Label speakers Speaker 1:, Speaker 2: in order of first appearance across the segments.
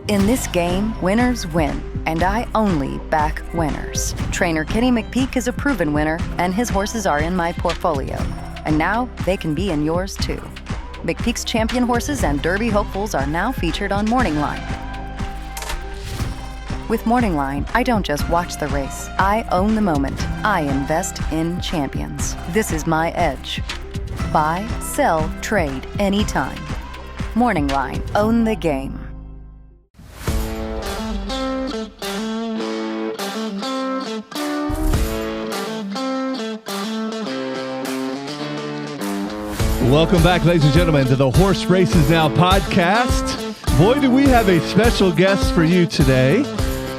Speaker 1: In this game, winners win, and I only back winners. Trainer Kenny McPeak is a proven winner, and his horses are in my portfolio. And now they can be in yours too. McPeak's champion horses and Derby hopefuls are now featured on Morning Line. With Morning Line, I don't just watch the race. I own the moment. I invest in champions. This is my edge. Buy, sell, trade, anytime. Morning Line. Own the game.
Speaker 2: Welcome back, ladies and gentlemen, to the Horse Races Now podcast. Boy, do we have a special guest for you today.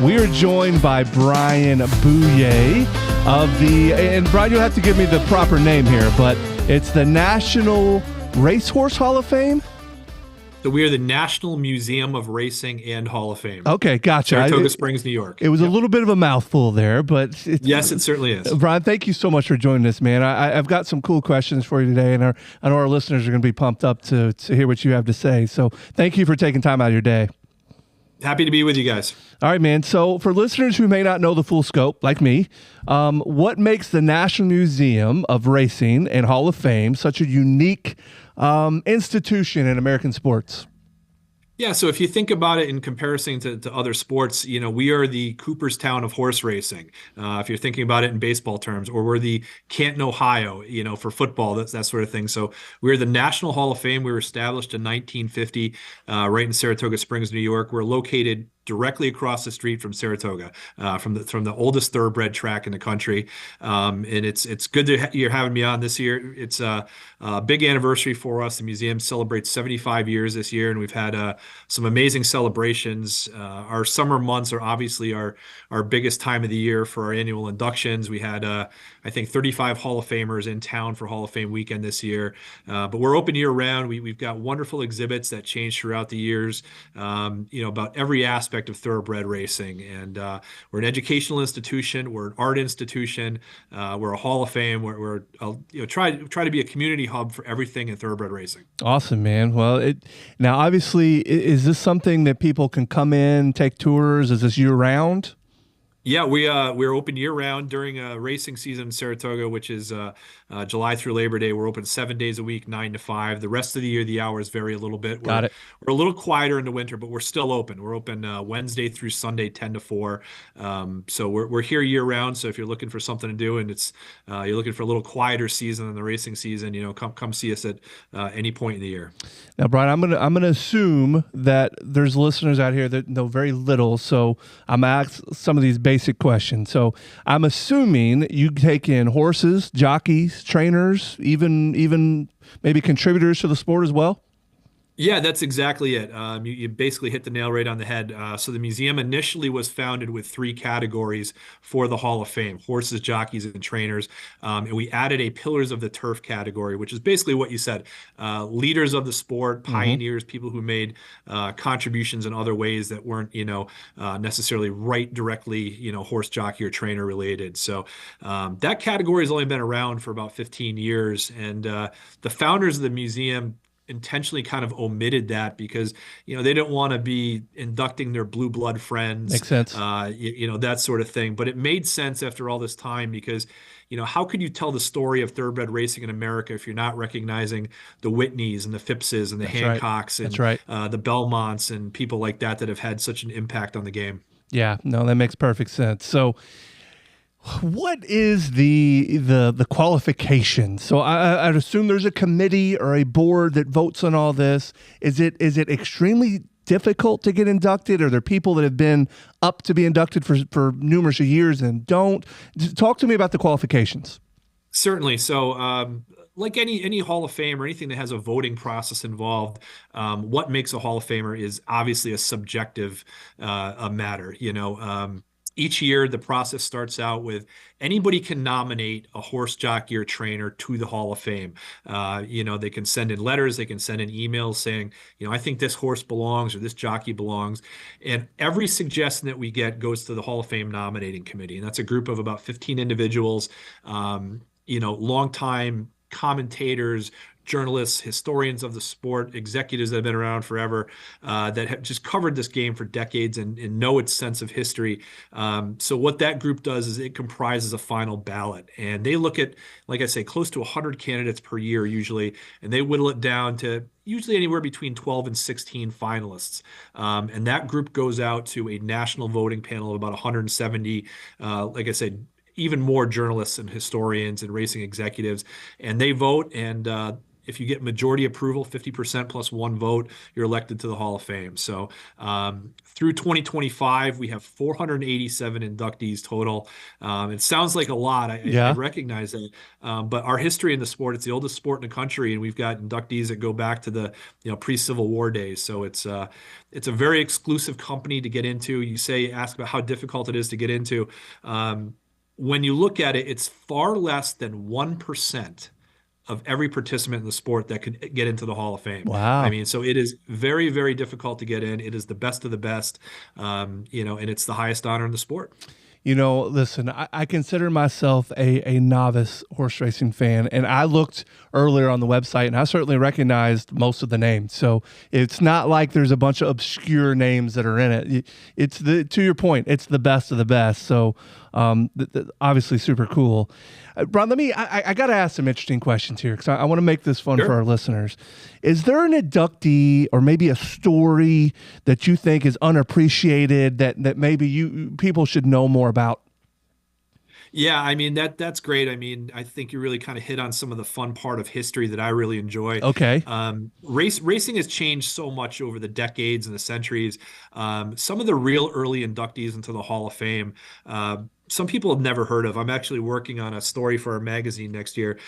Speaker 2: We are joined by Brien Bouyea of and Brien, you'll have to give me the proper name here, but it's the National Racehorse Hall of Fame?
Speaker 3: So we are the National Museum of Racing and Hall of Fame.
Speaker 2: Okay, gotcha.
Speaker 3: Saratoga Springs, New York.
Speaker 2: It was a little bit of a mouthful there, but
Speaker 3: yes, it certainly is.
Speaker 2: Brien, thank you so much for joining us, man. I've got some cool questions for you today, and I know our listeners are going to be pumped up to hear what you have to say. So thank you for taking time out of your day.
Speaker 3: Happy to be with you guys.
Speaker 2: All right, man. So for listeners who may not know the full scope, like me, what makes the National Museum of Racing and Hall of Fame such a unique institution in American sports?
Speaker 3: Yeah, so if you think about it in comparison to other sports, we are the Cooperstown of horse racing. If you're thinking about it in baseball terms, or we're the Canton, Ohio, for football, that sort of thing. So we're the National Hall of Fame. We were established in 1950, right in Saratoga Springs, New York. We're located directly across the street from Saratoga, from the oldest thoroughbred track in the country. And it's good that you're having me on this year. It's a big anniversary for us. The museum celebrates 75 years this year, and we've had some amazing celebrations. Our summer months are obviously our biggest time of the year for our annual inductions. We had, I think, 35 Hall of Famers in town for Hall of Fame weekend this year. But we're open year round. We've got wonderful exhibits that change throughout the years, about every aspect of thoroughbred racing. And we're an educational institution. We're an art institution. We're a Hall of Fame. We're try to be a community hub for everything in thoroughbred racing.
Speaker 2: Awesome, man. Well, now obviously, is this something that people can come in, take tours? Is this year round?
Speaker 3: Yeah, we're open year round during racing season in Saratoga, which is July through Labor Day. We're open 7 days a week, 9 to 5. The rest of the year, the hours vary a little bit.
Speaker 2: Got it.
Speaker 3: We're a little quieter in the winter, but we're still open. We're open Wednesday through Sunday, 10 to 4. So we're here year round. So if you're looking for something to do and you're looking for a little quieter season than the racing season, come see us at any point in the year.
Speaker 2: Now, Brien, I'm gonna assume that there's listeners out here that know very little, so I'm gonna ask some of these basic questions. So I'm assuming you take in horses, jockeys, trainers, even maybe contributors to the sport as well?
Speaker 3: Yeah, that's exactly it. You basically hit the nail right on the head. So the museum initially was founded with 3 categories for the Hall of Fame: horses, jockeys, and trainers. And we added a Pillars of the Turf category, which is basically what you said: leaders of the sport, pioneers, people who made contributions in other ways that weren't, necessarily right directly, horse jockey or trainer related. So that category has only been around for about 15 years, and the founders of the museum intentionally kind of omitted that because they didn't want to be inducting their blue blood friends.
Speaker 2: Makes sense.
Speaker 3: That sort of thing. But it made sense after all this time because how could you tell the story of thoroughbred racing in America if you're not recognizing the Whitneys and the Phippses and the Hancocks and the Belmonts and people like that have had such an impact on the game?
Speaker 2: Yeah, no, that makes perfect sense. So what is the qualification? So I'd assume there's a committee or a board that votes on all this. Is it extremely difficult to get inducted? Are there people that have been up to be inducted for numerous years and don't? Talk to me about the qualifications.
Speaker 3: Certainly. So like any Hall of Fame or anything that has a voting process involved, what makes a Hall of Famer is obviously a subjective matter. Each year, the process starts out with anybody can nominate a horse jockey or trainer to the Hall of Fame. They can send in letters, they can send in emails saying, I think this horse belongs or this jockey belongs. And every suggestion that we get goes to the Hall of Fame nominating committee. And that's a group of about 15 individuals, long time commentators, journalists, historians of the sport, executives that have been around forever, that have just covered this game for decades and know its sense of history. So what that group does is it comprises a final ballot, and they look at, like I say, close to 100 candidates per year usually, and they whittle it down to usually anywhere between 12 and 16 finalists. And that group goes out to a national voting panel of about 170, like I said, even more journalists and historians and racing executives, and they vote. And if you get majority approval, 50% plus one vote, you're elected to the Hall of Fame. So through 2025, we have 487 inductees total. It sounds like a lot. I recognize that. But our history in the sport, it's the oldest sport in the country, and we've got inductees that go back to the pre-Civil War days. So it's a very exclusive company to get into. Ask about how difficult it is to get into. When you look at it, it's far less than 1% of every participant in the sport that could get into the Hall of Fame.
Speaker 2: Wow.
Speaker 3: I mean, so it is very, very difficult to get in. It is the best of the best, and it's the highest honor in the sport.
Speaker 2: Listen, I consider myself a novice horse racing fan, and I looked earlier on the website, and I certainly recognized most of the names. So it's not like there's a bunch of obscure names that are in it. It's to your point, it's the best of the best. So obviously super cool. Brien, I got to ask some interesting questions here because I want to make this fun for our listeners. Is there an inductee or maybe a story that you think is unappreciated that maybe people should know more about?
Speaker 3: Yeah, I mean, that's great. I mean, I think you really kind of hit on some of the fun part of history that I really enjoy.
Speaker 2: Okay.
Speaker 3: Racing has changed so much over the decades and the centuries. Some of the real early inductees into the Hall of Fame, some people have never heard of. I'm actually working on a story for our magazine next year.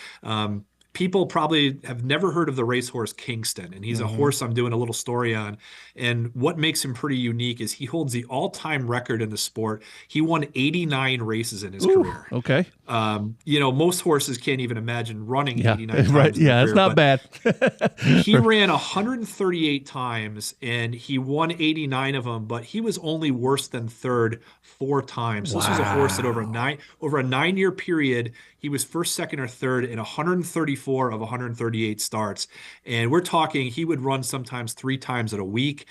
Speaker 3: People probably have never heard of the racehorse Kingston, and he's a horse I'm doing a little story on. And what makes him pretty unique is he holds the all-time record in the sport. He won 89 races in his career.
Speaker 2: Okay.
Speaker 3: Most horses can't even imagine running 89 times.
Speaker 2: Right. Yeah, it's not bad.
Speaker 3: He ran 138 times, and he won 89 of them, but he was only worse than third 4 times. So this was a horse that over a 9-year period, he was first, second, or third in 134 of 138 starts. And we're talking he would run sometimes 3 times in a week.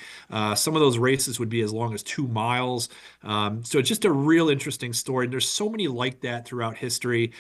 Speaker 3: Some of those races would be as long as 2 miles. So it's just a real interesting story. There's so many like that throughout history.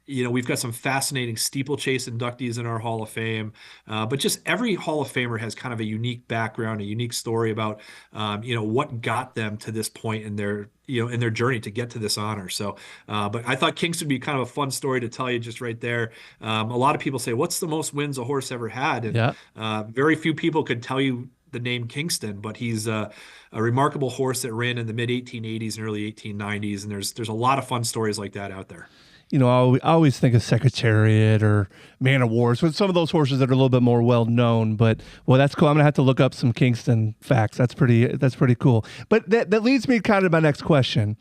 Speaker 3: We've got some fascinating steeplechase inductees in our Hall of Fame, but just every Hall of Famer has kind of a unique background, a unique story about, what got them to this point in their journey to get to this honor. So, but I thought Kingston would be kind of a fun story to tell you just right there. A lot of people say, what's the most wins a horse ever had? And very few people could tell you the name Kingston, but he's a remarkable horse that ran in the mid 1880s and early 1890s. And there's a lot of fun stories like that out there.
Speaker 2: I always think of Secretariat or Man of Wars, with some of those horses that are a little bit more well known. But that's cool. I'm gonna have to look up some Kingston facts. That's pretty cool. But that leads me kind of to my next question.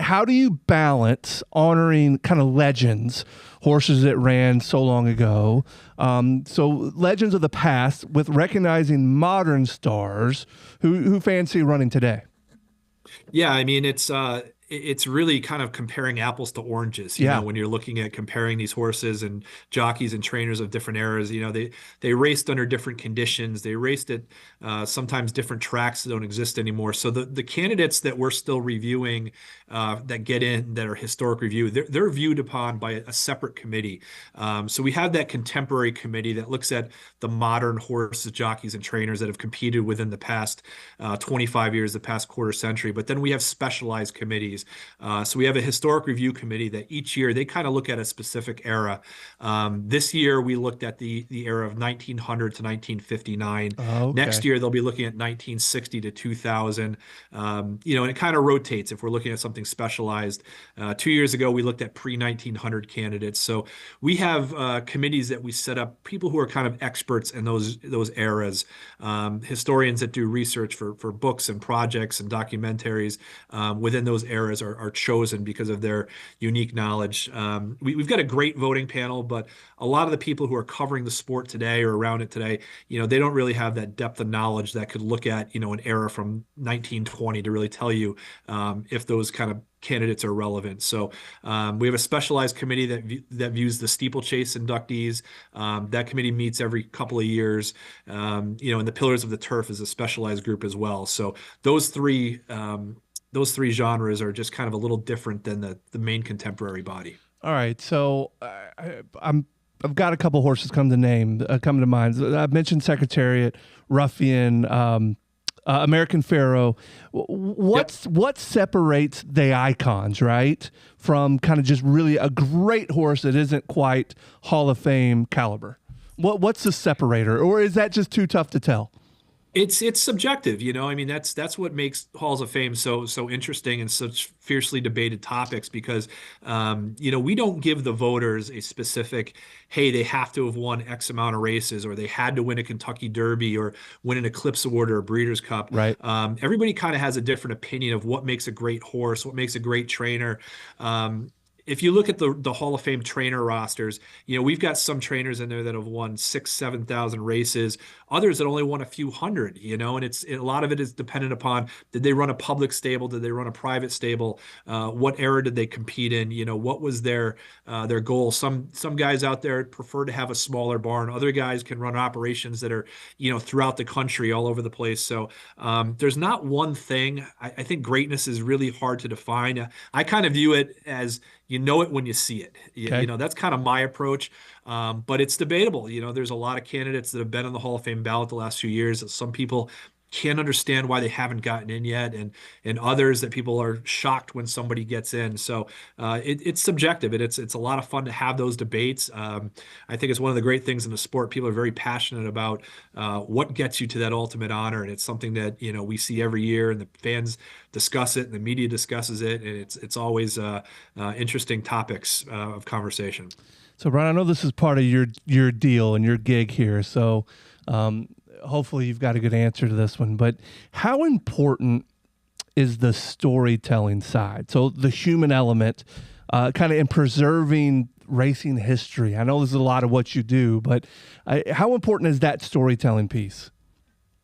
Speaker 2: How do you balance honoring kind of legends, horses that ran so long ago, so legends of the past, with recognizing modern stars who fancy running today?
Speaker 3: Yeah, I mean, it's really kind of comparing apples to oranges, when you're looking at comparing these horses and jockeys and trainers of different eras. They raced under different conditions. They raced at sometimes different tracks that don't exist anymore. So the candidates that we're still reviewing that get in, that are historic review, they're viewed upon by a separate committee. So we have that contemporary committee that looks at the modern horses, jockeys, and trainers that have competed within the past 25 years, the past quarter century. But then we have specialized committees. So we have a historic review committee that each year they kind of look at a specific era. This year we looked at the era of 1900 to 1959. Okay. Next year they'll be looking at 1960 to 2000. And it kind of rotates if we're looking at something specialized. 2 years ago we looked at pre-1900 candidates. So we have committees that we set up, people who are kind of experts in those eras, historians that do research for books and projects and documentaries within those eras. genres are chosen because of their unique knowledge. We've got a great voting panel, but a lot of the people who are covering the sport today or around it today, they don't really have that depth of knowledge that could look at, an era from 1920 to really tell you if those kind of candidates are relevant. So we have a specialized committee that views the steeplechase inductees. That committee meets every couple of years. And the Pillars of the Turf is a specialized group as well. So those three genres are just kind of a little different than the main contemporary body.
Speaker 2: All right, so I've got a couple horses come to mind. I've mentioned Secretariat, Ruffian, American Pharoah. What separates the icons, right, from kind of just really a great horse that isn't quite Hall of Fame caliber? What's the separator, or is that just too tough to tell?
Speaker 3: It's subjective, I mean, that's what makes Halls of Fame so interesting and such fiercely debated topics because, we don't give the voters a specific, hey, they have to have won X amount of races, or they had to win a Kentucky Derby or win an Eclipse Award or a Breeders' Cup.
Speaker 2: Right.
Speaker 3: Everybody kind of has a different opinion of what makes a great horse, what makes a great trainer. If you look at the Hall of Fame trainer rosters, we've got some trainers in there that have won 6,000, 7,000 races, others that only won a few hundred, and a lot of it is dependent upon, did they run a public stable? Did they run a private stable? What era did they compete in? What was their goal? Some guys out there prefer to have a smaller barn. Other guys can run operations that are, throughout the country, all over the place. So there's not one thing. I think greatness is really hard to define. I kind of view it as, you know it when you see it.
Speaker 2: Okay.
Speaker 3: That's kind of my approach. But it's debatable. There's a lot of candidates that have been on the Hall of Fame ballot the last few years that some people can't understand why they haven't gotten in yet, and others that people are shocked when somebody gets in. So it's subjective, and it's a lot of fun to have those debates. I think it's one of the great things in the sport. People are very passionate about what gets you to that ultimate honor, and it's something that we see every year, and the fans discuss it, and the media discusses it, and it's always interesting topics of conversation.
Speaker 2: So, Brien, I know this is part of your deal and your gig here. So, hopefully you've got a good answer to this one, but how important is the storytelling side? So the human element, kind of in preserving racing history. I know this is a lot of what you do, but how important is that storytelling piece?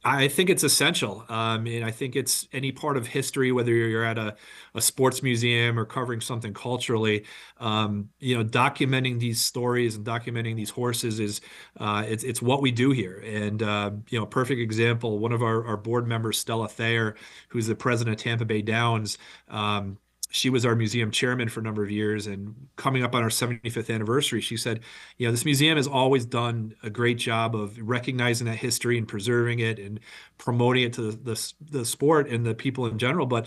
Speaker 3: I think it's essential. And I think it's any part of history, whether you're at a sports museum or covering something culturally, documenting these stories and documenting these horses is it's what we do here. And, a perfect example, one of our board members, Stella Thayer, who's the president of Tampa Bay Downs, she was our museum chairman for a number of years, and coming up on our 75th anniversary, she said, this museum has always done a great job of recognizing that history and preserving it and promoting it to the sport and the people in general. But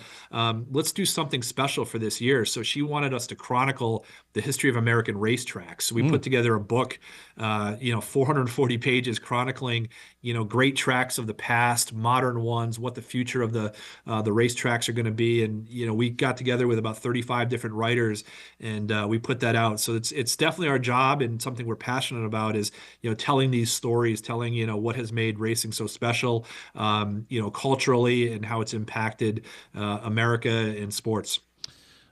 Speaker 3: let's do something special for this year. So she wanted us to chronicle the history of American racetracks. So we put together a book, 440 pages chronicling, great tracks of the past, modern ones, what the future of the racetracks are going to be. And, we got together with about 35 different writers, and we put that out. So it's definitely our job, and something we're passionate about is, telling these stories, telling, what has made racing so special, culturally, and how it's impacted America in sports.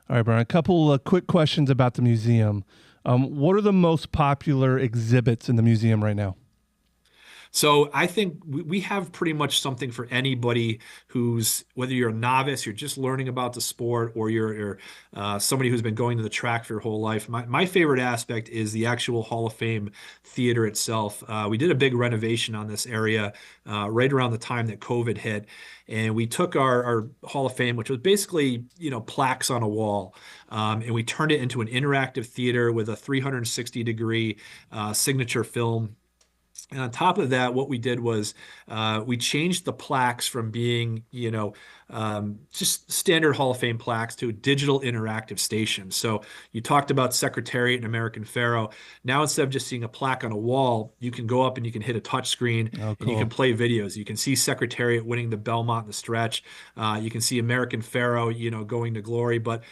Speaker 2: All right, Brien, a couple of quick questions about the museum. What are the most popular exhibits in the museum right now?
Speaker 3: So I think we have pretty much something for anybody who's, whether you're a novice, you're just learning about the sport, or you're somebody who's been going to the track for your whole life. My favorite aspect is the actual Hall of Fame theater itself. We did a big renovation on this area right around the time that COVID hit. And we took our Hall of Fame, which was basically, plaques on a wall, and we turned it into an interactive theater with a 360-degree signature film. And on top of that, what we did was we changed the plaques from being, just standard Hall of Fame plaques to digital interactive stations. So you talked about Secretariat and American Pharoah. Now, instead of just seeing a plaque on a wall, you can go up and you can hit a touch screen.
Speaker 2: Oh, cool.
Speaker 3: And you can play videos. You can see Secretariat winning the Belmont in the stretch. You can see American Pharoah, going to glory. But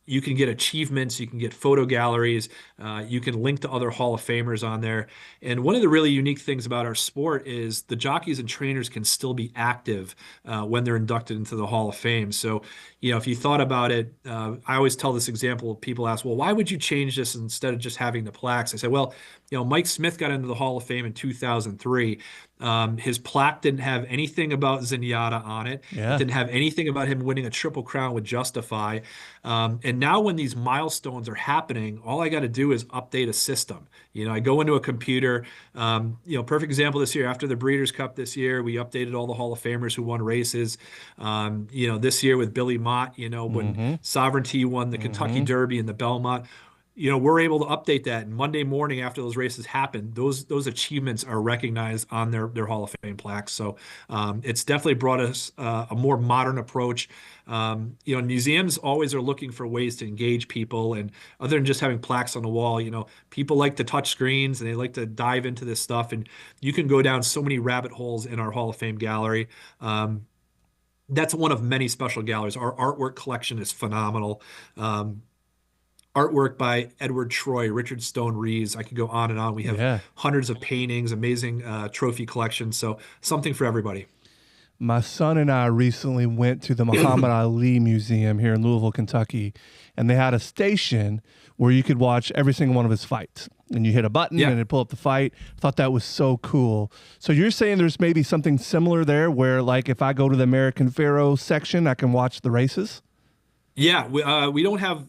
Speaker 3: you can get achievements. You can get photo galleries. You can link to other Hall of Famers on there. And one of the really really unique things about our sport is the jockeys and trainers can still be active when they're inducted into the Hall of Fame. So, if you thought about it, I always tell this example. People ask, well, why would you change this instead of just having the plaques? I say, well, Mike Smith got into the Hall of Fame in 2003. His plaque didn't have anything about Zenyatta on it. It
Speaker 2: Yeah.
Speaker 3: didn't have anything about him winning a Triple Crown with Justify. And now when these milestones are happening, all I got to do is update a system. I go into a computer. Perfect example this year, after the Breeders' Cup this year, we updated all the Hall of Famers who won races. This year with Billy Mott, when
Speaker 2: Mm-hmm.
Speaker 3: Sovereignty won the Kentucky
Speaker 2: Mm-hmm.
Speaker 3: Derby and the Belmont, we're able to update that. And Monday morning after those races happen, those achievements are recognized on their Hall of Fame plaques. So it's definitely brought us a more modern approach. Museums always are looking for ways to engage people, and other than just having plaques on the wall, people like to touch screens and they like to dive into this stuff. And you can go down so many rabbit holes in our Hall of Fame gallery. That's one of many special galleries. Our artwork collection is phenomenal. Artwork by Edward Troy, Richard Stone Reeves. I could go on and on. We have
Speaker 2: Yeah.
Speaker 3: hundreds of paintings, amazing trophy collection. So something for everybody.
Speaker 2: My son and I recently went to the Muhammad Ali Museum here in Louisville, Kentucky, and they had a station where you could watch every single one of his fights. And you hit a button and it'd pull up the fight. I thought that was so cool. So you're saying there's maybe something similar there where, like, if I go to the American Pharaoh section, I can watch the races?
Speaker 3: Yeah, we don't have,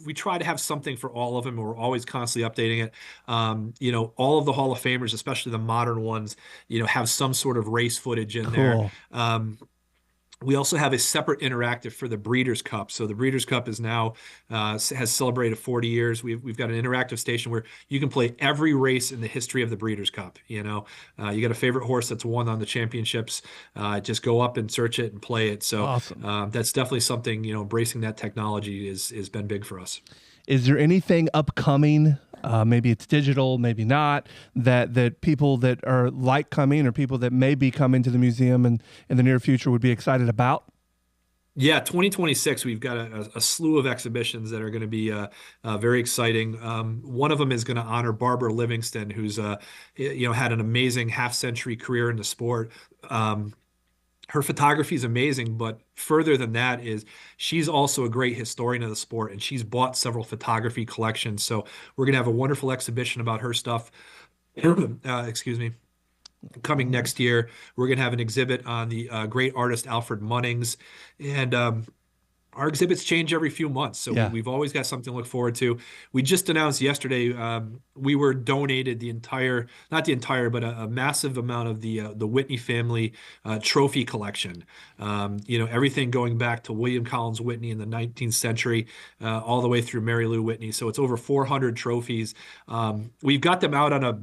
Speaker 3: we try to have something for all of them. We're always constantly updating it. All of the Hall of Famers, especially the modern ones, have some sort of race footage in there.
Speaker 2: Cool.
Speaker 3: We also have a separate interactive for the Breeders' Cup. So the Breeders' Cup is now has celebrated 40 years. We've got an interactive station where you can play every race in the history of the Breeders' Cup. You got a favorite horse that's won on the championships. Just go up and search it and play it. So
Speaker 2: Awesome.
Speaker 3: that's definitely something. Embracing that technology has been big for us.
Speaker 2: Is there anything upcoming? Maybe it's digital, maybe not. That people that are like coming or people that may be coming to the museum in the near future would be excited about.
Speaker 3: Yeah, 2026, we've got a slew of exhibitions that are going to be very exciting. One of them is going to honor Barbara Livingston, who's had an amazing half-century career in the sport. Her photography is amazing, but further than that is she's also a great historian of the sport, and she's bought several photography collections. So we're going to have a wonderful exhibition about her stuff. Excuse me. Coming next year, we're going to have an exhibit on the great artist Alfred Munnings, and our exhibits change every few months, so we've always got something to look forward to. We just announced yesterday we were donated not the entire, but a massive amount of the Whitney family trophy collection. Everything going back to William Collins Whitney in the 19th century, all the way through Mary Lou Whitney. So it's over 400 trophies. We've got them out on a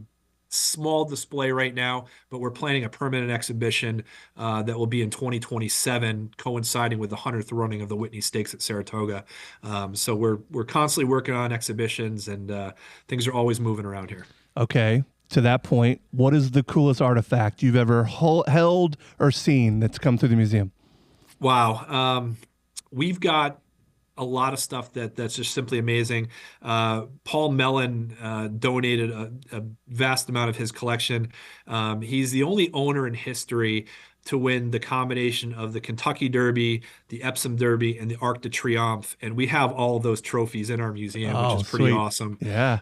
Speaker 3: small display right now, but we're planning a permanent exhibition that will be in 2027, coinciding with the 100th running of the Whitney Stakes at Saratoga. So we're constantly working on exhibitions, and things are always moving around here.
Speaker 2: Okay. To that point, what is the coolest artifact you've ever held or seen that's come through the museum?
Speaker 3: Wow. We've got a lot of stuff that's just simply amazing. Paul Mellon donated a vast amount of his collection. He's the only owner in history to win the combination of the Kentucky Derby, the Epsom Derby, and the Arc de Triomphe. And we have all of those trophies in our museum, which is pretty
Speaker 2: sweet.
Speaker 3: awesome.
Speaker 2: Yeah.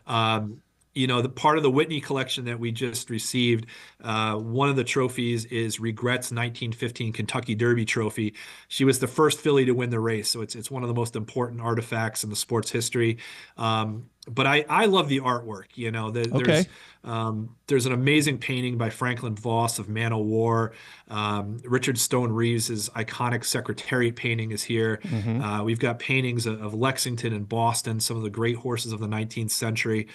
Speaker 3: The part of the Whitney collection that we just received, one of the trophies is Regret's 1915 Kentucky Derby trophy. She was the first filly to win the race, so it's one of the most important artifacts in the sport's history. But I love the artwork. There's an amazing painting by Franklin Voss of Man o' War. Richard Stone Reeves' iconic Secretariat painting is here.
Speaker 2: Mm-hmm.
Speaker 3: We've got paintings of Lexington and Boston, some of the great horses of the 19th century.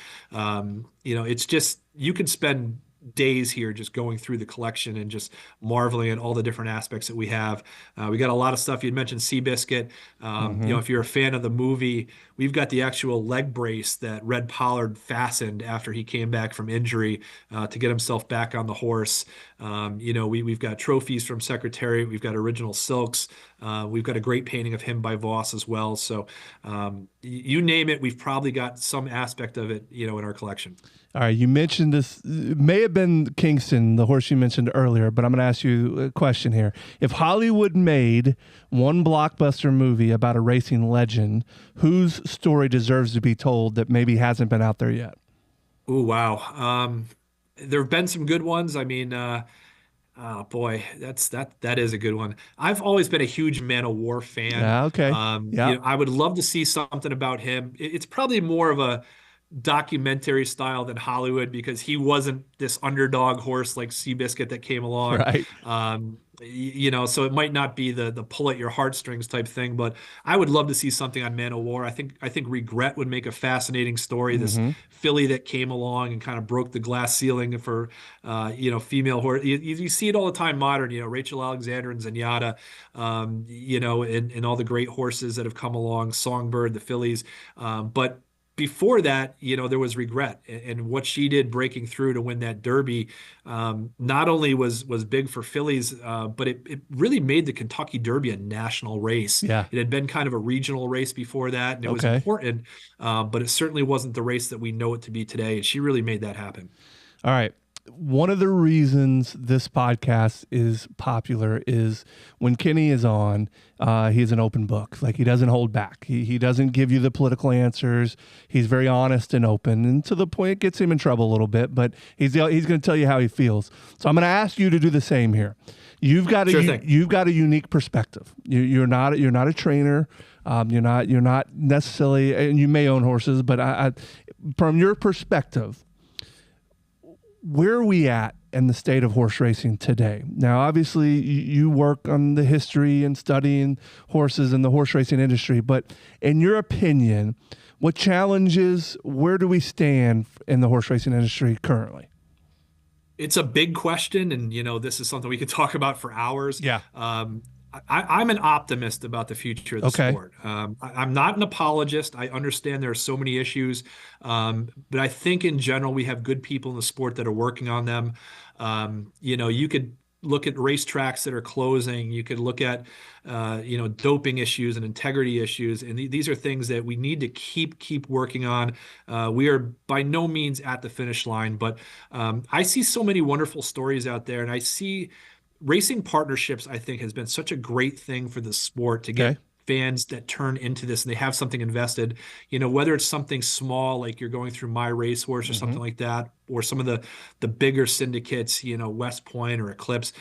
Speaker 3: It's just, you could spend days here just going through the collection and just marveling at all the different aspects that we have. We got a lot of stuff. You'd mentioned Seabiscuit. If you're a fan of the movie, we've got the actual leg brace that Red Pollard fastened after he came back from injury to get himself back on the horse. We've got trophies from Secretariat. We've got original silks. We've got a great painting of him by Voss as well. So you name it, we've probably got some aspect of it, in our collection.
Speaker 2: All right, you mentioned this. It may have been Kingston, the horse you mentioned earlier, but I'm going to ask you a question here. If Hollywood made one blockbuster movie about a racing legend, whose story deserves to be told that maybe hasn't been out there yet?
Speaker 3: Oh, wow. There have been some good ones. I mean, oh boy, that is a good one. I've always been a huge Man of War fan.
Speaker 2: Yeah, okay. Yeah.
Speaker 3: I would love to see something about him. It's probably more of a documentary style than Hollywood because he wasn't this underdog horse like Seabiscuit that came along.
Speaker 2: Right.
Speaker 3: So it might not be the pull at your heartstrings type thing, but I would love to see something on Man of War. I think Regret would make a fascinating story. This filly that came along and kind of broke the glass ceiling for female horse. You see it all the time modern, Rachel Alexander and Zenyatta, and all the great horses that have come along, Songbird, the fillies. But before that, there was Regret, and what she did breaking through to win that Derby, not only was big for fillies, but it really made the Kentucky Derby a national race.
Speaker 2: Yeah.
Speaker 3: It had been kind of a regional race before that, and it was important, but it certainly wasn't the race that we know it to be today. And she really made that happen.
Speaker 2: All right. One of the reasons this podcast is popular is when Kenny is on, he's an open book. Like, he doesn't hold back. He doesn't give you the political answers. He's very honest and open, and to the point it gets him in trouble a little bit, but he's going to tell you how he feels. So I'm going to ask you to do the same here. You've got a unique perspective. You're not a trainer. You're not necessarily, and you may own horses, but from your perspective, where are we at in the state of horse racing today? Now, obviously, you work on the history and studying horses in the horse racing industry, but in your opinion, what challenges, where do we stand in the horse racing industry currently?
Speaker 3: It's a big question, and this is something we could talk about for hours.
Speaker 2: Yeah.
Speaker 3: I'm an optimist about the future of the sport. I'm not an apologist. I understand there are so many issues, but I think in general we have good people in the sport that are working on them. You could look at racetracks that are closing. You could look at doping issues and integrity issues, and these are things that we need to keep working on. We are by no means at the finish line, but I see so many wonderful stories out there, and I see racing partnerships, I think, has been such a great thing for the sport to get fans that turn into this and they have something invested, whether it's something small, like you're going through My Racehorse or something like that, or some of the bigger syndicates, West Point or Eclipse.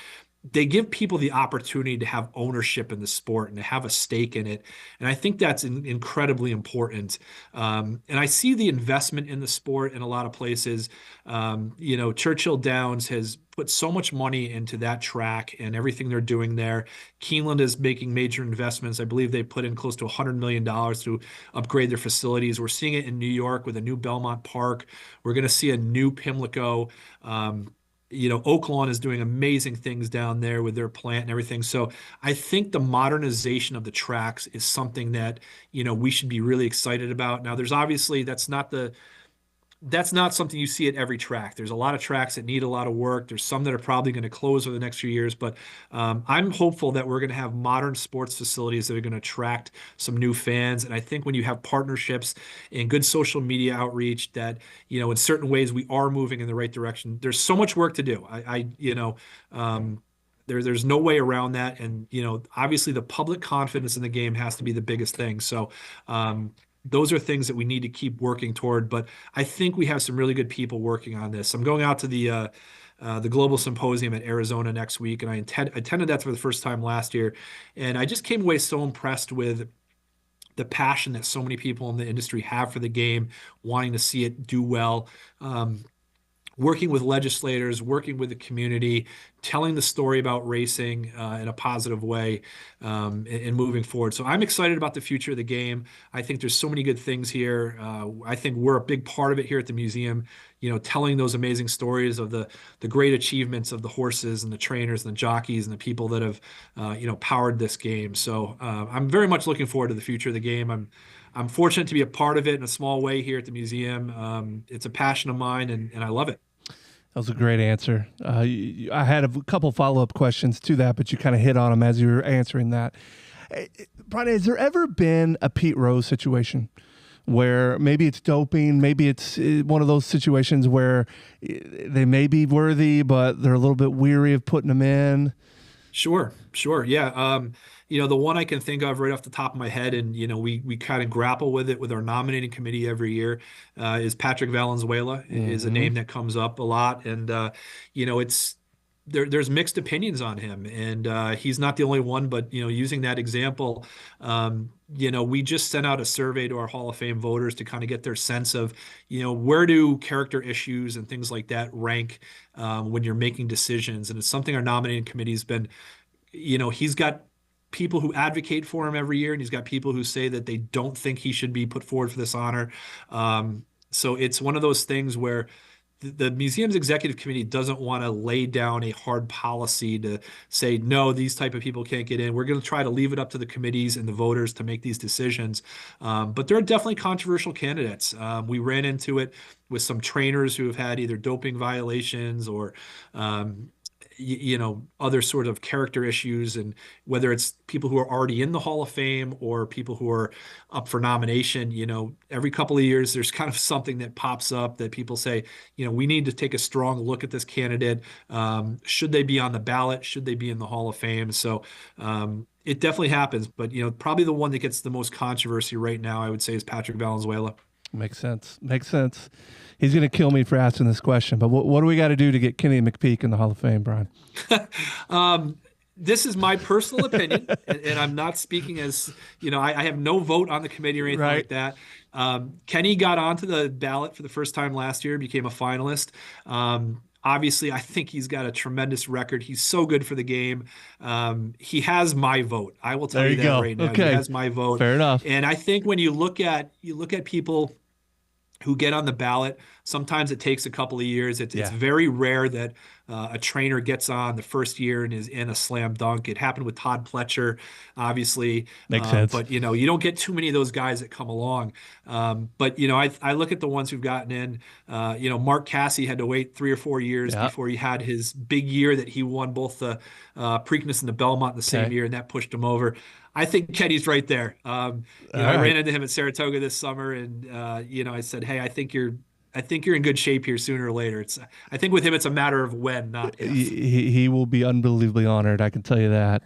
Speaker 3: They give people the opportunity to have ownership in the sport and to have a stake in it. And I think that's incredibly important. And I see the investment in the sport in a lot of places. Churchill Downs has put so much money into that track and everything they're doing there. Keeneland is making major investments. I believe they put in close to $100 million to upgrade their facilities. We're seeing it in New York with a new Belmont Park. We're going to see a new Pimlico. Oaklawn is doing amazing things down there with their plant and everything. So I think the modernization of the tracks is something that, we should be really excited about. Now, there's obviously, that's not something you see at every track. There's a lot of tracks that need a lot of work. There's some that are probably going to close over the next few years, but I'm hopeful that we're going to have modern sports facilities that are going to attract some new fans. And I think when you have partnerships and good social media outreach that, in certain ways we are moving in the right direction. There's so much work to do. There's no way around that. And, obviously the public confidence in the game has to be the biggest thing. So, those are things that we need to keep working toward, but I think we have some really good people working on this. I'm going out to the Global Symposium at Arizona next week, and I attended that for the first time last year, and I just came away so impressed with the passion that so many people in the industry have for the game, wanting to see it do well. Working with legislators, working with the community, telling the story about racing in a positive way, and moving forward. So I'm excited about the future of the game. I think there's so many good things here. I think we're a big part of it here at the museum, telling those amazing stories of the great achievements of the horses and the trainers and the jockeys and the people that have, powered this game. So I'm very much looking forward to the future of the game. I'm fortunate to be a part of it in a small way here at the museum. It's a passion of mine, and I love it.
Speaker 2: That was a great answer. I had a couple follow-up questions to that, but you kind of hit on them as you were answering that. Brian, has there ever been a Pete Rose situation where maybe it's doping, maybe it's one of those situations where they may be worthy, but they're a little bit weary of putting them in?
Speaker 3: Sure. Yeah. The one I can think of right off the top of my head, and we kind of grapple with it with our nominating committee every year, is Patrick Valenzuela is a name that comes up a lot, and it's there's mixed opinions on him, and he's not the only one. But using that example, we just sent out a survey to our Hall of Fame voters to kind of get their sense of where do character issues and things like that rank when you're making decisions, and it's something our nominating committee's been. He's got people who advocate for him every year, and he's got people who say that they don't think he should be put forward for this honor. So it's one of those things where the museum's executive committee doesn't want to lay down a hard policy to say, no, these type of people can't get in. We're going to try to leave it up to the committees and the voters to make these decisions. But there are definitely controversial candidates. We ran into it with some trainers who have had either doping violations or other sort of character issues, and whether it's people who are already in the Hall of Fame or people who are up for nomination, every couple of years there's kind of something that pops up that people say, we need to take a strong look at this candidate. Should they be on the ballot? Should they be in the Hall of Fame? So it definitely happens, but probably the one that gets the most controversy right now, I would say, is Patrick Valenzuela.
Speaker 2: Makes sense. He's going to kill me for asking this question, but what do we got to do to get Kenny McPeak in the Hall of Fame, Brian?
Speaker 3: This is my personal opinion, and I'm not speaking as, I have no vote on the committee or anything like that. Kenny got onto the ballot for the first time last year, became a finalist. Obviously, I think he's got a tremendous record. He's so good for the game. He has my vote. I will tell you that right now.
Speaker 2: Okay.
Speaker 3: He has my vote.
Speaker 2: Fair enough.
Speaker 3: And I think when you look at people who get on the ballot, sometimes it takes a couple of years. It's very rare that a trainer gets on the first year and is in a slam dunk. It happened with Todd Pletcher, obviously.
Speaker 2: Makes sense.
Speaker 3: But, you don't get too many of those guys that come along. But, I look at the ones who've gotten in. Mark Cassie had to wait 3 or 4 years before he had his big year that he won both the Preakness and the Belmont in the same year, and that pushed him over. I think Kenny's right there. I ran into him at Saratoga this summer, and I said, "Hey, I think you're in good shape here sooner or later." I think with him, it's a matter of when, not if.
Speaker 2: He will be unbelievably honored. I can tell you that.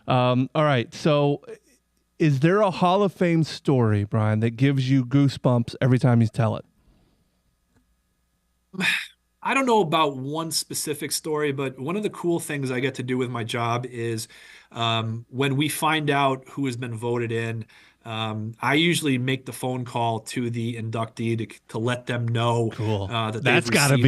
Speaker 2: All right. So, is there a Hall of Fame story, Brian, that gives you goosebumps every time you tell it?
Speaker 3: I don't know about one specific story, but one of the cool things I get to do with my job is when we find out who has been voted in, I usually make the phone call to the inductee to let them know that
Speaker 2: that's got to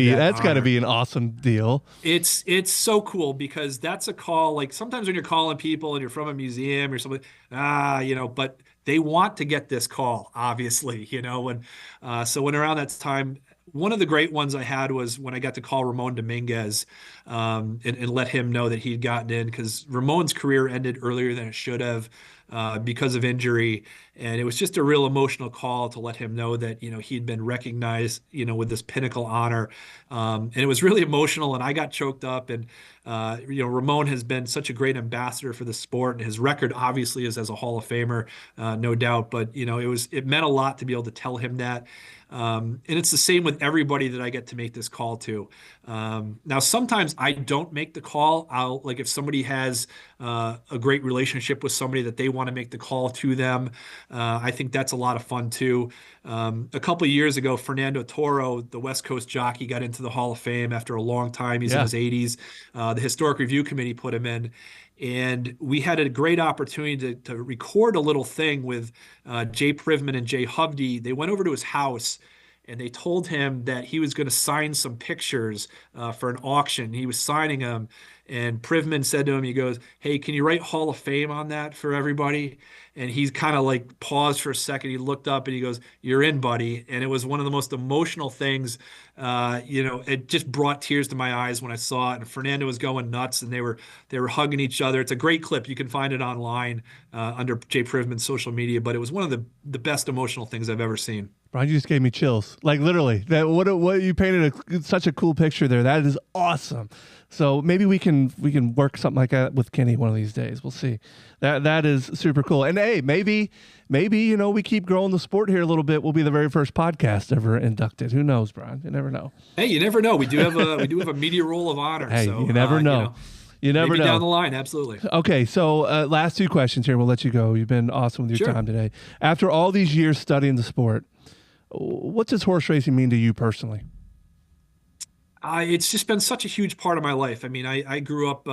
Speaker 2: be an awesome deal.
Speaker 3: It's so cool because that's a call. Like sometimes when you're calling people and you're from a museum or something, but they want to get this call, obviously, so when around that time. One of the great ones I had was when I got to call Ramon Dominguez and let him know that he'd gotten in, because Ramon's career ended earlier than it should have because of injury. And it was just a real emotional call to let him know that, he'd been recognized, with this pinnacle honor. And it was really emotional, and I got choked up. And, Ramon has been such a great ambassador for the sport, and his record obviously is as a Hall of Famer, no doubt. But, it meant a lot to be able to tell him that. And it's the same with everybody that I get to make this call to. Now, sometimes I don't make the call. If somebody has a great relationship with somebody that they want to make the call to them, I think that's a lot of fun too. A couple of years ago, Fernando Toro, the West Coast jockey, got into the Hall of Fame after a long time. He's in his 80s. The Historic Review Committee put him in. And we had a great opportunity to record a little thing with Jay Privman and Jay Hovde. They went over to his house and they told him that he was going to sign some pictures for an auction. He was signing them. And Privman said to him, he goes, "Hey, can you write Hall of Fame on that for everybody?" And he's kind of paused for a second. He looked up and he goes, "You're in, buddy." And it was one of the most emotional things. It just brought tears to my eyes when I saw it. And Fernando was going nuts, and they were hugging each other. It's a great clip. You can find it online under Jay Privman's social media. But it was one of the best emotional things I've ever seen.
Speaker 2: Brian, you just gave me chills. Like literally, that what you painted such a cool picture there. That is awesome. So maybe we can work something like that with Kenny one of these days. We'll see. That is super cool. And hey, maybe we keep growing the sport here a little bit. We'll be the very first podcast ever inducted. Who knows, Brian? You never know.
Speaker 3: Hey, you never know. We do have a media roll of honor.
Speaker 2: Hey,
Speaker 3: so,
Speaker 2: you never know. You never
Speaker 3: maybe
Speaker 2: know.
Speaker 3: Down the line, absolutely.
Speaker 2: Okay, so last two questions here. We'll let you go. You've been awesome with your time today. After all these years studying the sport, what does horse racing mean to you personally?
Speaker 3: It's just been such a huge part of my life. I mean, I grew up,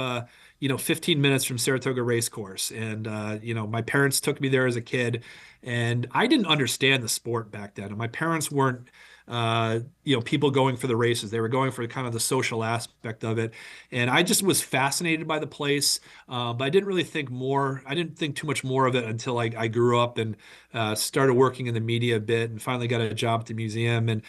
Speaker 3: 15 minutes from Saratoga Racecourse, and my parents took me there as a kid, and I didn't understand the sport back then. And my parents weren't, people going for the races. They were going for kind of the social aspect of it, and I just was fascinated by the place. But I didn't really think more. I didn't think too much more of it until I grew up and started working in the media a bit, and finally got a job at the museum. And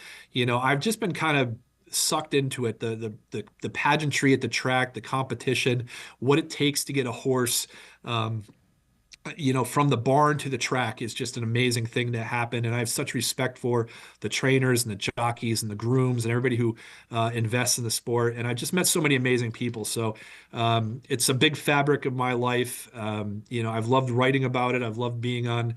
Speaker 3: I've just been kind of sucked into it, the pageantry at the track, the competition, what it takes to get a horse from the barn to the track is just an amazing thing to happen. And I have such respect for the trainers and the jockeys and the grooms and everybody who invests in the sport. And I just met so many amazing people. So it's a big fabric of my life. I've loved writing about it. I've loved being on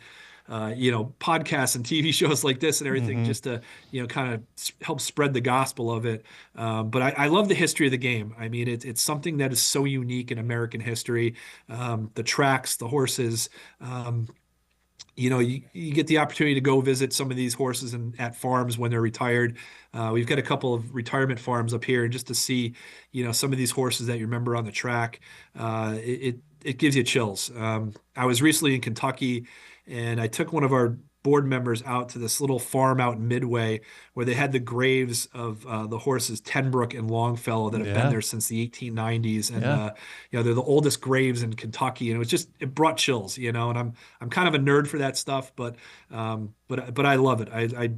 Speaker 3: podcasts and TV shows like this and everything, just to, kind of help spread the gospel of it. But I love the history of the game. I mean, it's something that is so unique in American history. The tracks, the horses, you get the opportunity to go visit some of these horses at farms when they're retired. We've got a couple of retirement farms up here, and just to see, some of these horses that you remember on the track, it gives you chills. I was recently in Kentucky, and I took one of our board members out to this little farm out in Midway where they had the graves of the horses Tenbrook and Longfellow that have been there since the 1890s. And, they're the oldest graves in Kentucky. And it brought chills, and I'm kind of a nerd for that stuff, but I love it. I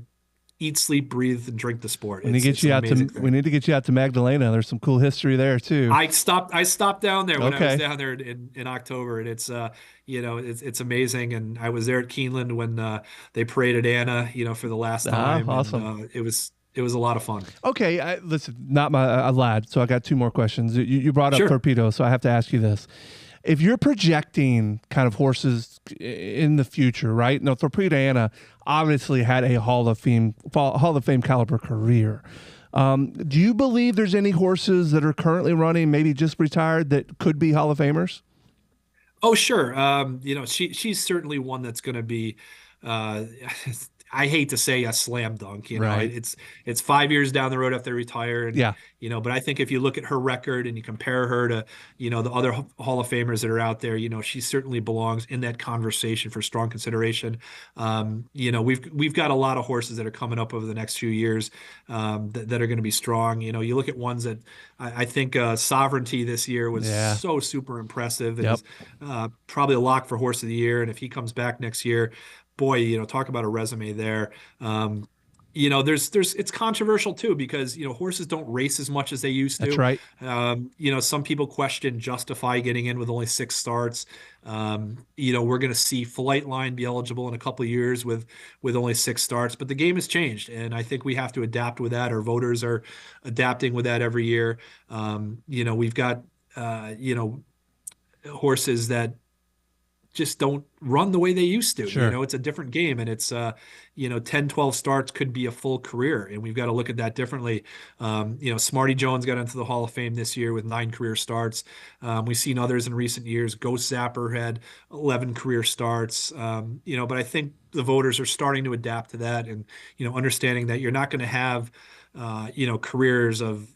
Speaker 3: eat, sleep, breathe, and drink the sport.
Speaker 2: We need to get you out to Magdalena. There's some cool history there too.
Speaker 3: I stopped down there when I was down there in October, and it's it's amazing. And I was there at Keeneland when they paraded Anna, for the last time.
Speaker 2: Awesome.
Speaker 3: And, it was a lot of fun.
Speaker 2: Okay, listen, not a lad, so I got two more questions. You brought up Torpedo, so I have to ask you this. If you're projecting kind of horses in the future, right? Now, Torpedo Anna obviously had a Hall of Fame caliber career. Do you believe there's any horses that are currently running, maybe just retired, that could be Hall of Famers?
Speaker 3: Oh, sure. She's certainly one that's going to be. I hate to say a slam dunk,
Speaker 2: right.
Speaker 3: It's 5 years down the road after they retire. And, but I think if you look at her record and you compare her to, the other Hall of Famers that are out there, she certainly belongs in that conversation for strong consideration. We've got a lot of horses that are coming up over the next few years that are going to be strong. You look at ones that I think Sovereignty this year was so super impressive. It is probably a lock for Horse of the Year. And if he comes back next year, boy, talk about a resume there. It's controversial too, because, horses don't race as much as they used to.
Speaker 2: That's right.
Speaker 3: Some people question Justify getting in with only 6 starts. We're going to see Flightline be eligible in a couple of years with only 6 starts, but the game has changed. And I think we have to adapt with that. Our voters are adapting with that every year. We've got, horses that just don't run the way they used to.
Speaker 2: Sure.
Speaker 3: It's a different game, and it's 10, 12 starts could be a full career, and we've got to look at that differently. Smarty Jones got into the Hall of Fame this year with 9 career starts. We've seen others in recent years. Ghost Zapper had 11 career starts. But I think the voters are starting to adapt to that, and understanding that you're not going to have careers of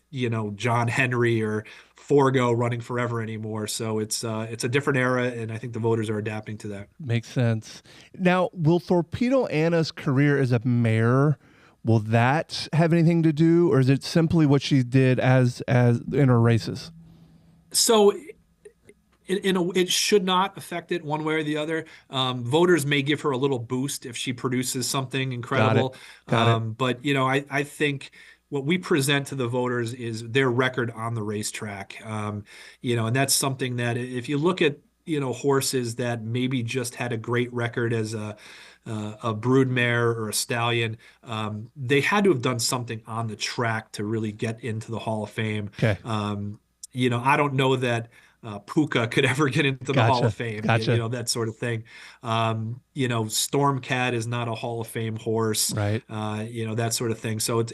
Speaker 3: John Henry or Forgo running forever anymore. So it's a different era, and I think the voters are adapting to that.
Speaker 2: Makes sense. Now, will Torpedo Anna's career as a mare, will that have anything to do, or is it simply what she did as in her races?
Speaker 3: So it should not affect it one way or the other. Voters may give her a little boost if she produces something incredible.
Speaker 2: Got it.
Speaker 3: But I think what we present to the voters is their record on the racetrack. And that's something that if you look at horses that maybe just had a great record as a broodmare or a stallion. They had to have done something on the track to really get into the Hall of Fame.
Speaker 2: Okay.
Speaker 3: I don't know that Puka could ever get into the Hall of Fame,
Speaker 2: Gotcha.
Speaker 3: that sort of thing. Stormcat is not a Hall of Fame horse,
Speaker 2: Right.
Speaker 3: That sort of thing. So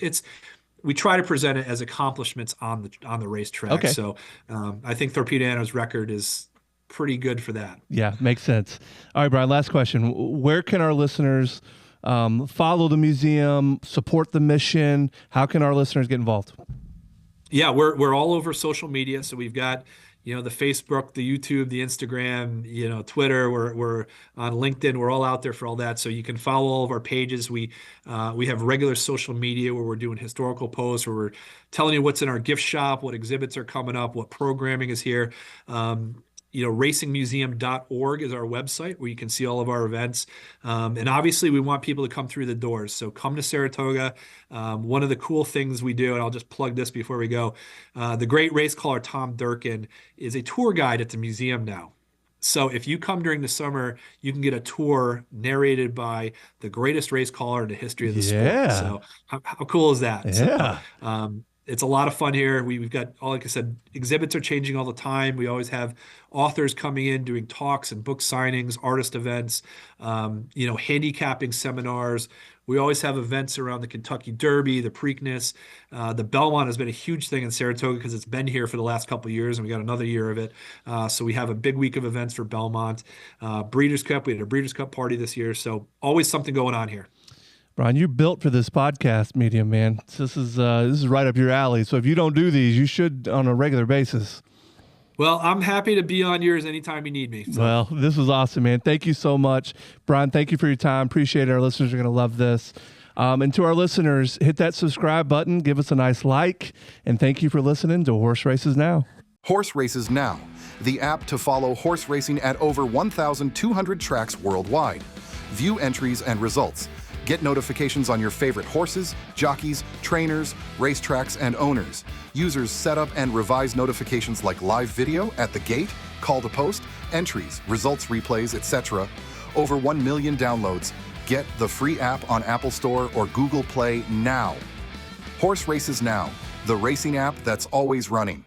Speaker 3: we try to present it as accomplishments on the racetrack.
Speaker 2: Okay.
Speaker 3: So I think Torpedoano's record is pretty good for that.
Speaker 2: Yeah, makes sense. All right, Brien, last question. Where can our listeners follow the museum, support the mission? How can our listeners get involved?
Speaker 3: Yeah, we're all over social media. So we've got, the Facebook, the YouTube, the Instagram, Twitter. We're on LinkedIn. We're all out there for all that. So you can follow all of our pages. We have regular social media where we're doing historical posts, where we're telling you what's in our gift shop, what exhibits are coming up, what programming is here. Racingmuseum.org is our website where you can see all of our events. And obviously we want people to come through the doors. So come to Saratoga. One of the cool things we do, and I'll just plug this before we go, the great race caller Tom Durkin is a tour guide at the museum now. So if you come during the summer, you can get a tour narrated by the greatest race caller in the history of the sport. So how cool is that?
Speaker 2: Yeah.
Speaker 3: So, it's a lot of fun here. We've got, like I said, exhibits are changing all the time. We always have authors coming in, doing talks and book signings, artist events, handicapping seminars. We always have events around the Kentucky Derby, the Preakness. The Belmont has been a huge thing in Saratoga because it's been here for the last couple of years, and we got another year of it. So we have a big week of events for Belmont. Breeders' Cup, we had a Breeders' Cup party this year. So always something going on here.
Speaker 2: Brien, you're built for this podcast medium, man. This is right up your alley. So if you don't do these, you should on a regular basis.
Speaker 3: Well, I'm happy to be on yours anytime you need me. So.
Speaker 2: Well, this was awesome, man. Thank you so much. Brien, thank you for your time. Appreciate it. Our listeners are going to love this. And to our listeners, hit that subscribe button, give us a nice like, and thank you for listening to Horse Races Now.
Speaker 4: Horse Races Now, the app to follow horse racing at over 1,200 tracks worldwide. View entries and results. Get notifications on your favorite horses, jockeys, trainers, racetracks, and owners. Users set up and revise notifications like live video at the gate, call to post, entries, results replays, etc. Over 1 million downloads. Get the free app on Apple Store or Google Play now. Horse Races Now, the racing app that's always running.